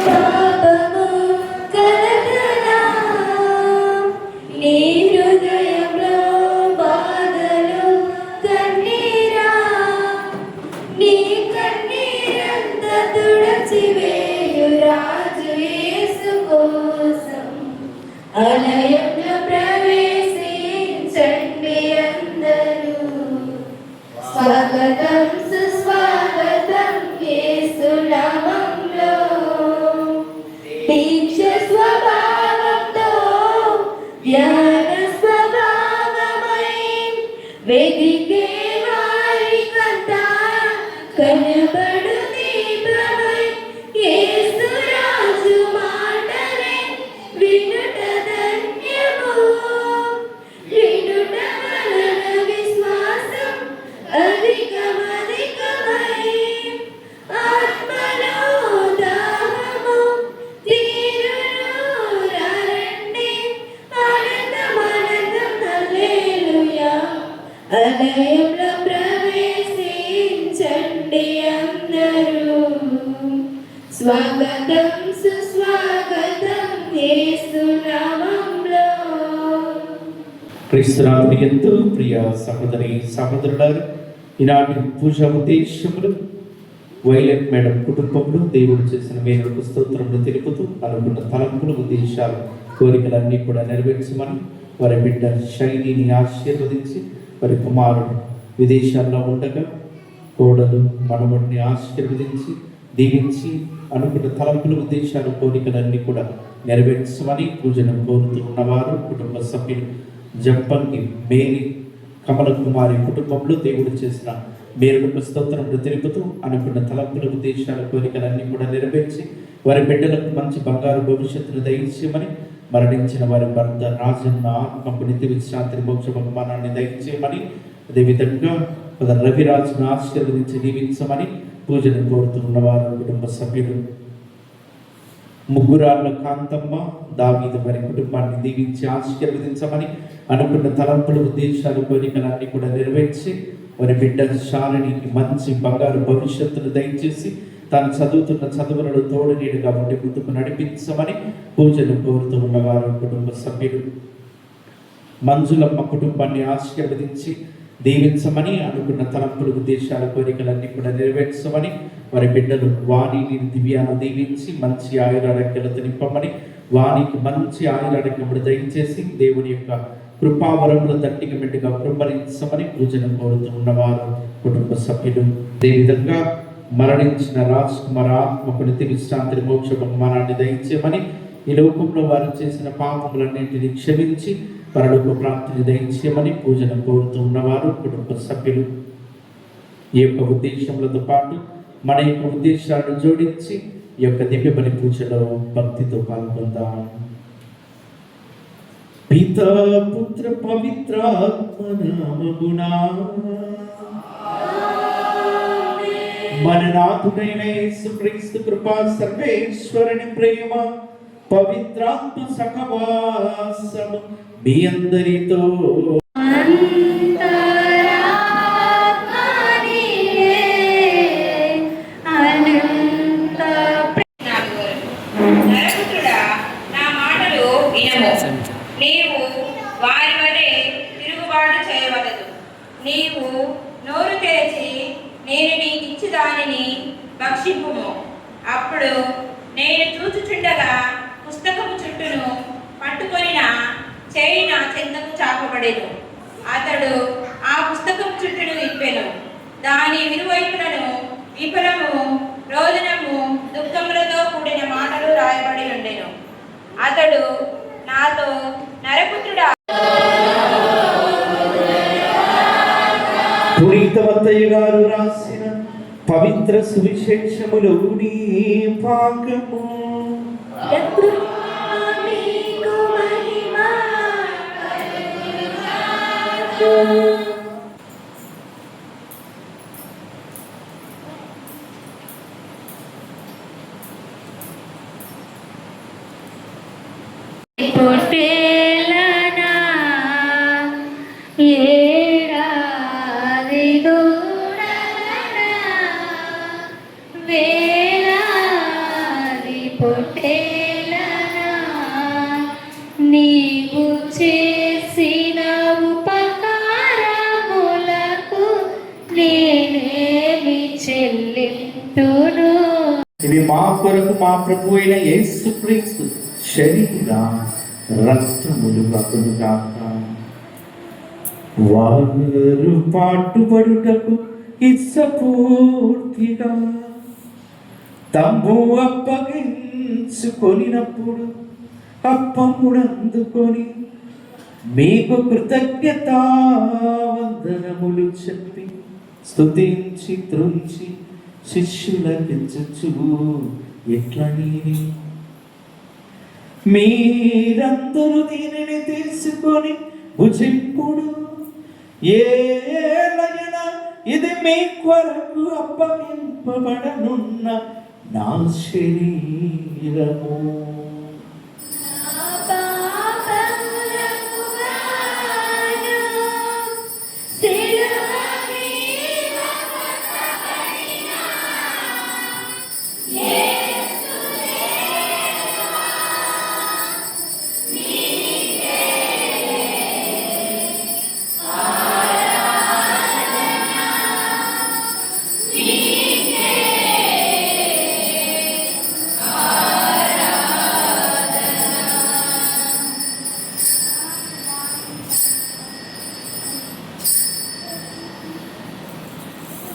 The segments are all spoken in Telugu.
పాపము కలగదా నీ హృదయంలో బాధలు కన్నీరా నీ కన్నీరంత తుడచివేయు రాజు యేసు కోసం ఆలయంలో ప్రవేశించండి అందరూ స్వాగతం సుస్వాగతం యేసు నామంలో దీక్ష స్వభావంతో ధ్యాన స్వభావమై వెదికే వారికంతా కనబడు దీపమై యేసు రాజు మాటలే వినుట ధన్యము వినుట వలన విశ్వాసం అధికమధికమై ఆత్మలో దాహము తీరును రండి ఆనందం హల్లెలూయా ఆలయంలో ప్రవేశించండి అందరూ స్వాగతం సుస్వాగతం యేసు నామంలో. క్రీస్తునాథుని యందు ప్రియ సహోదరి సహోదరులారా, ఈనాటి పూజా ఉద్దేశములు వైలెట్ మేడం కుటుంబంలో దేవుడు చేసిన మేలుకు స్తోత్రములు తెలుపుతూ అనుకున్న తలంపులు ఉద్దేశాలు కోరికలన్నీ కూడా నెరవేర్చమని వారి బిడ్డ శైలిని ఆశీర్వదించి వారి కుమారుడు విదేశాల్లో ఉండగా కోడలు మనవడిని ఆశీర్వదించి దీవించి అనుకున్న తలంపులు ఉద్దేశాలు కోరికలన్నీ కూడా నెరవేర్చమని పూజను కోరుతూ ఉన్నవారు కుటుంబ సభ్యులు జంపంగి మేరీ కమల కుమారి కుటుంబంలో దేవుడు చేసిన మేలుకు స్తోత్రములు తెలుపుతూ అనుకున్న తలంపుల ఉద్దేశాల కోరికలన్నీ కూడా నెరవేర్చి వారి బిడ్డలకు మంచి బంగారు భవిష్యత్తును దయచేయమని మరణించిన వారి భర్త రాజన్న ఆత్మకు నిత్య విశ్రాంతి మోక్ష బహుమానాన్ని దయచేయమని అదేవిధంగా రవిరాజును ఆశీర్వదించి దీవించమని పూజను కోరుతూ ఉన్నవారు కుటుంబ సభ్యులు ముగ్గురాళ్ళ కాంతమ్మ దావీదు వారి కుటుంబాన్ని దీవించి ఆశీర్వదించమని అనుకున్న తలంపులు ఉద్దేశాలు కోరికలన్నీ కూడా నెరవేర్చి వారి బిడ్డ శాలినికి మంచి బంగారు భవిష్యత్తును దయచేసి తాను చదువుతున్న చదువులను తోడు నీడుగా ఉండి ముందుకు నడిపించమని పూజను కోరుతూ ఉన్నవారు కుటుంబ సభ్యులు మంజులమ్మ కుటుంబాన్ని ఆశీర్వదించి దీవించమని అనుకున్న తలంపులు ఉద్దేశాల కోరికలన్నీ కూడా నెరవేర్చమని వారి బిడ్డలు వాణిని దివ్యాను దీవించి మంచి ఆయురారోగ్యాలతో నింపమని వానికి మంచి ఆయురారోగ్యములు దయచేసి దేవుని యొక్క కృపావరములు దండిగా మెండుగా కృపరించమని పూజను కోరుతూ ఉన్నవారు కుటుంబ సభ్యులు. అదేవిధంగా మరణించిన రాజ్ కుమార్ ఆత్మకు నిత్య విశ్రాంతి మోక్ష బహుమానాన్ని దయచేయమని ఈ లోకంలో వారు చేసిన పాపములన్నింటినీ క్షమించి పరలోక ప్రాప్తిని దయచేయమని పూజను కోరుతూ ఉన్నవారు కుటుంబ సభ్యులు. ఈ యొక్క ఉద్దేశములతో పాటు మన యొక్క ఉద్దేశాలను జోడించి ఈ యొక్క దివ్య బలి పూజలో భక్తితో పాల్గొందాం. పితా పుత్ర పవిత్రాత్మ నామమునా మన నాథుడైన యేసుక్రీస్తు కృపా సర్వేశ్వరుని ప్రేమ పవిత్రాత్మ సహవాసము మీ అందరితో నీవు వారి వలె తిరుగుబాటు చేయవలదు. నీవు నోరు తెరిచి నేను నీకు ఇచ్చి దానిని భక్షింపుము. అప్పుడు నేను చూచుచుండగా పుస్తకము చుట్టూను పట్టుకొనిన చేయి నా చెంతకు చాపబడెను. అతడు ఆ పుస్తకం చుట్టూను విప్పెను. దాని ఇరువైపులను విఫలము, రోదనము, దుఃఖములతో కూడిన మాటలు రాయబడి ఉండెను. అతడు నాతో, నరపుత్రుడా, పునీత మత్తయి గారు రాసిన పవిత్ర సువిశేషములోని భాగము. పొట్టేలనా ఏడాది దూడలనా వేలాది పొట్టేలనా నీవు చేసిన ఉపకారములకు నేనేమి చెల్లింతును. ఇది మా కొరకు మా ప్రభు అయిన యేసుక్రీస్తు శరీర రక్తములు అతను కాక. వారు పాటుపడుటకు ఇచ్చపూర్తిగా తమ్ము అప్పగించుకొనినప్పుడు అప్పమునందుకొని మీకు కృతజ్ఞతావందనములు చెప్పి స్తుతించి త్రుంచి శిష్యులకించు ఎట్లని మీరందరూ దీనిని తీసుకొని భుజింపుడు, ఏలైనా ఇది మీ కొరకు అప్పగింపబడనున్న నా శరీరము.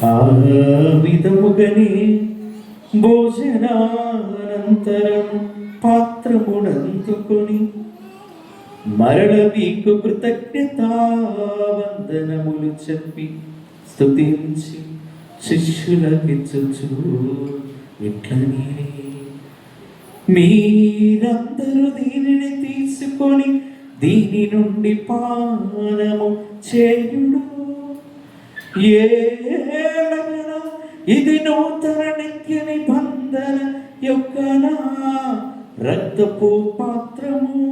ఆ విధముగనే భోజనానంతరం పాత్రమునందుకొని మరల మీకు కృతజ్ఞతావందనములు చెప్పి స్తుతించి శిష్యులకిచ్చుచు ఎట్లని మీరందరూ దీనిని తీసుకొని దీని నుండి పానము చేయుడు, ఏలైనా ఇది నూతన నిత్య నిబంధన యొక్క నా రక్తపు పాత్రము.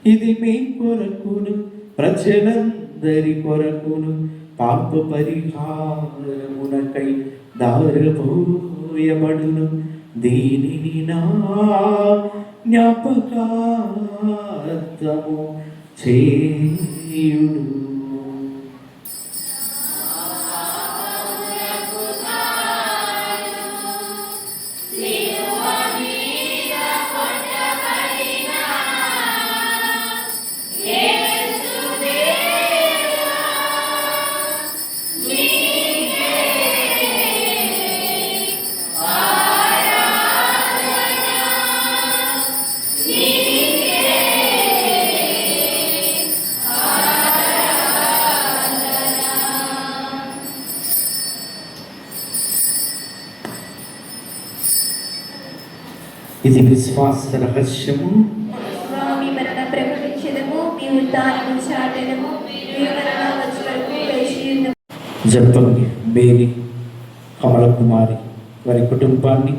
ఇది మీ కొరకును ప్రజలందరి కొరకును పాప పరిహారమునకై దారపోయబడును. దీనిని నా జ్ఞాపకార్థము చేయుడు. ఇది విశ్వాస రహస్యము. స్వామి మరణ ప్రకటించదము, మీ ఉద్ధానము చాటెదము, మీ మరణ వచ్చే వరకు వేచియుందుము. జపంగి బేరి కమల కుమారి వారి కుటుంబాన్ని,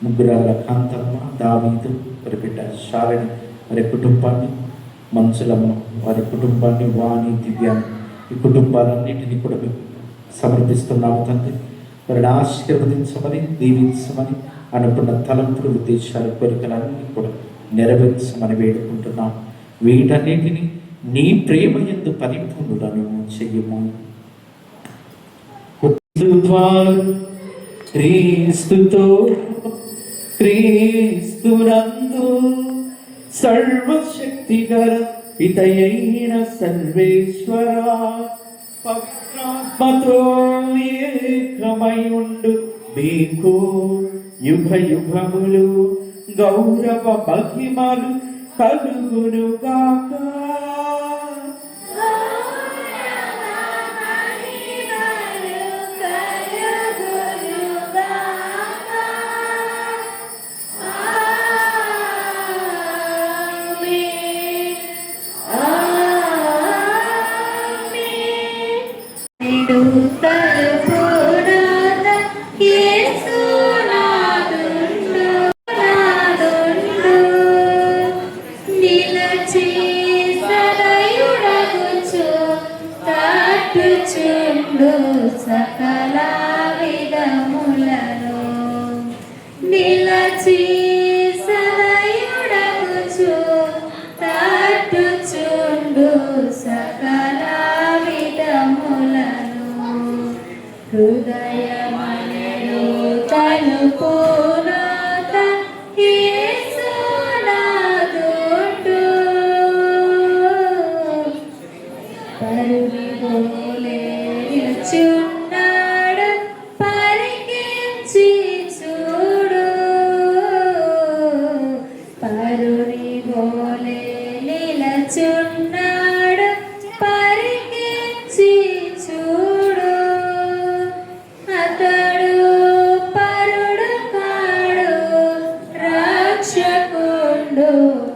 ముగ్గురాల కాంతమ్మ, దావీదు వారి బిడ్డ శాలిని వారి కుటుంబాన్ని, మంచులమ్మ వారి కుటుంబాన్ని, వాణి, దివ్యాన్ని ఈ కుటుంబాలన్నింటినీ కూడా మేము సమర్పిస్తున్నాము తండ్రి. వారిని ఆశీర్వదించమని దీవించమని అనుకున్న తలంపులు, ఉద్దేశాలు, కోరికలన్నీ కూడా నెరవేర్చమని వేడుకుంటున్నాం. వీటన్నిటిని నీ ప్రేమ యందు పరిపూర్ణులను చెయ్యము. క్రీస్తుతో క్రీస్తునందు సర్వశక్తిగల పితయైన సర్వేశ్వర పవిత్రాత్మతో ఏకమై ఉండు మీకు యుగ యుగములు గౌరవ మహిమలు కలుగునుగాక. నిలచి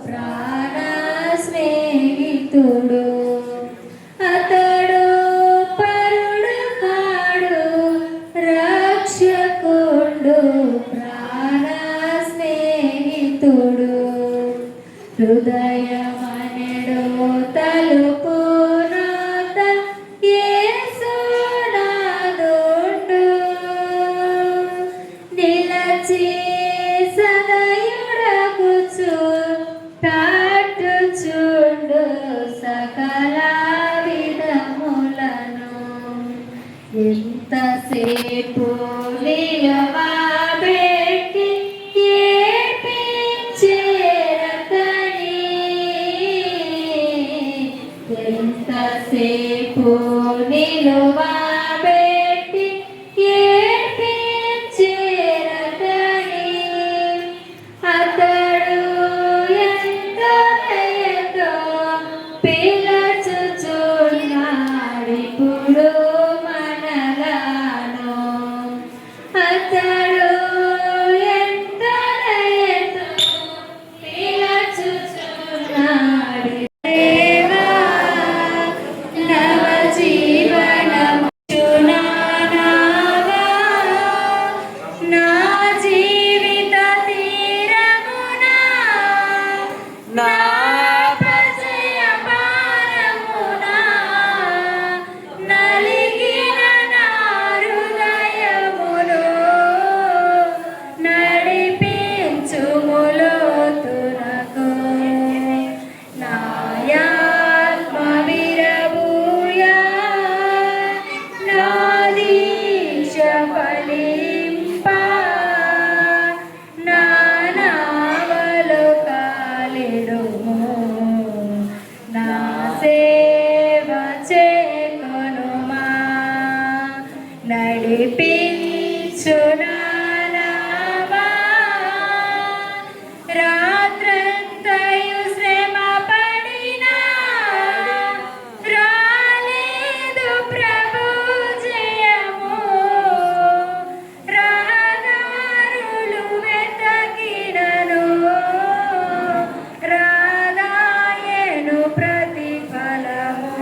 ప్రాణ స్నేహితుడు. అతడు పరుడు కాడు, రక్షకుండు, ప్రాణ స్నేహితుడు. హృదయమనెడు తలుపునొద్ద యేసునాథుండు. నిలచి సదయుడగుచు కాటుచుండు సకల విధములను. ఎంతసేపు నిలవబెట్టి ఏడ్పించేరతని, ఎంతసేపు నిలవబెట్టి ఏడ్పించేరతని. అతడు ఎంతో దయతో పిలచుచున్నాడిప్పుడు మనలను. అతడు ఎంతో దయతో పిలచుచున్నాడు. దేవా నవ జీవనము చునానాగా, నా జీవిత తీరమున నా ప్రజయ భారమున నలిగిన నా హృదయమును నడిపించుములోతునకు. నాయాత్మ విరబూయా, నా దీక్ష ఫలింప, నా నావలు కాలిడుము. నా సేవ చేకొనుమా, నడిపించు నా నావా. రాత్రంతయు శ్రమ పడినా రాలేదు ప్రభు జయము. రహదారులు వెతకినను రాదాయను ప్రతిఫలము.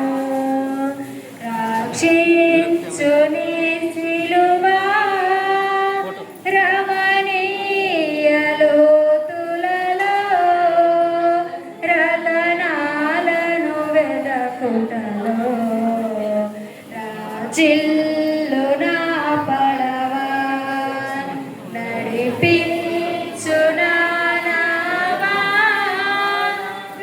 రక్షించు నీ సిలువా, రమణీయ లోతులలో రతనాలను వెదకుటలో. రాజిల్లు నా పడవా, నడిపించు నా నావా.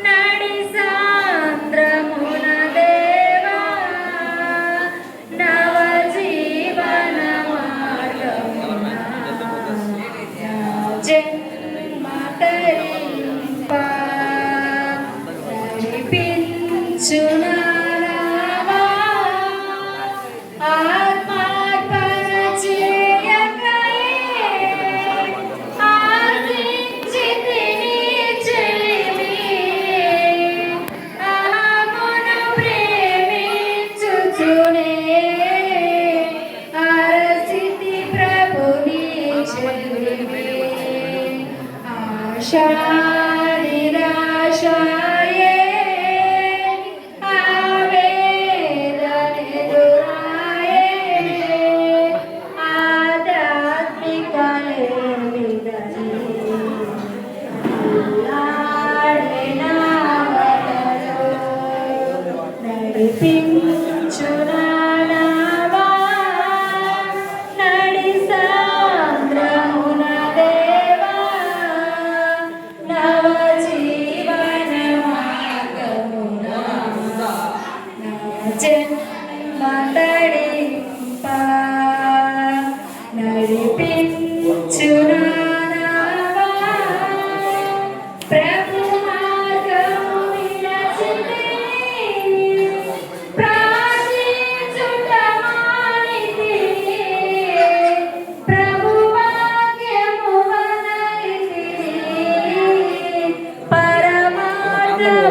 నడి సాంద్రమున దేవా, నవ జీవన మార్గమున నా జన్మ తరింప. నడిపించు నా నావా, ఆత్మార్పణ చేయకయే ఆశించితిని చెలిమి. అహమును ప్రేమించుచునే అరసితి ప్రభుని చెలిమి. ఆశా నిరాశయే ఆవేదనెదురాయే, ఆధ్యాత్మిక లేమిదని అల్లాడే నావలలో. నడిపించు నా నావా, నడి సాంద్రమున దేవా, నవ జీవన మార్గమున నా జన్మ తరింప. నడిపించు నా నావా, ప్రభు మార్గము విరచితిని, ప్రార్థించుట మానితిని, ప్రభు వాక్యము వదలితిని. పరమార్థము